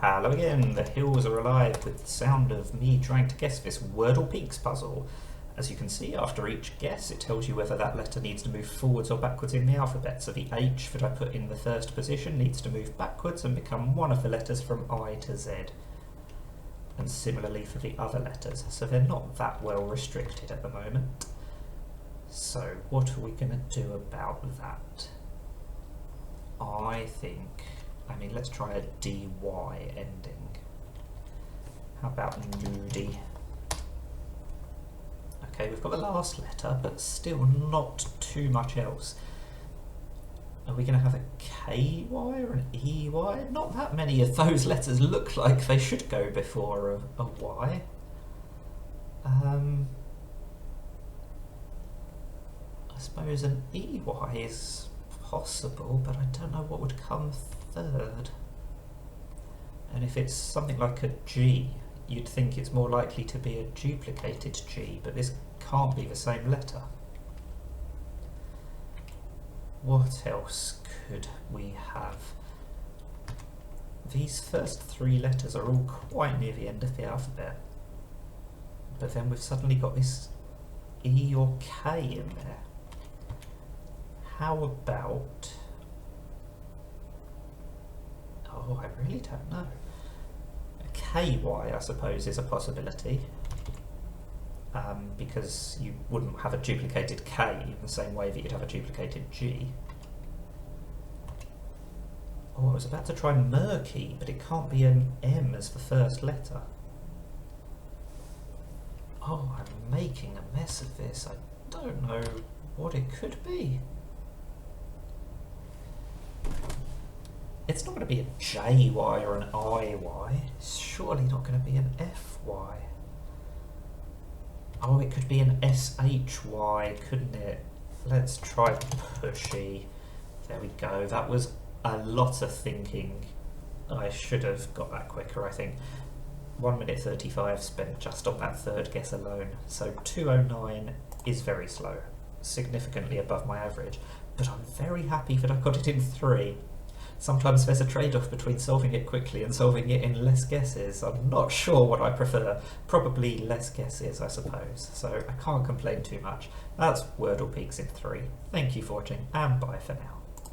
Hello again, the hills are alive with the sound of me trying to guess this Wordle Peaks puzzle. As you can see, after each guess it tells you whether that letter needs to move forwards or backwards in the alphabet. So the H that I put in the first position needs to move backwards and become one of the letters from I to Z. And similarly for the other letters, so they're not that well restricted at the moment. So what are we going to do about that? Let's try a DY ending. How about moody? Okay, we've got the last letter, but still not too much else. Are we going to have a KY or an EY? Not that many of those letters look like they should go before a Y. I suppose an EY is possible, but I don't know what would come third. And if it's something like a G, you'd think it's more likely to be a duplicated G, but this can't be the same letter. What else could we have? These first three letters are all quite near the end of the alphabet, but then we've suddenly got this E or K in there. How about... oh, I really don't know. A KY, I suppose, is a possibility. Because you wouldn't have a duplicated K in the same way that you'd have a duplicated G. Oh, I was about to try murky, but it can't be an M as the first letter. Oh, I'm making a mess of this. I don't know what it could be. It's not going to be a JY or an IY. It's surely not going to be an FY. Oh, it could be an SHY, couldn't it? Let's try pushy. There we go. That was a lot of thinking. I should have got that quicker, I think. 1 minute 35 spent just on that third guess alone. So 2:09 is very slow, significantly above my average. But I'm very happy that I got it in 3. Sometimes there's a trade-off between solving it quickly and solving it in less guesses. I'm not sure what I prefer. Probably less guesses, I suppose. So I can't complain too much. That's Wordle Peaks in 3. Thank you for watching, and bye for now.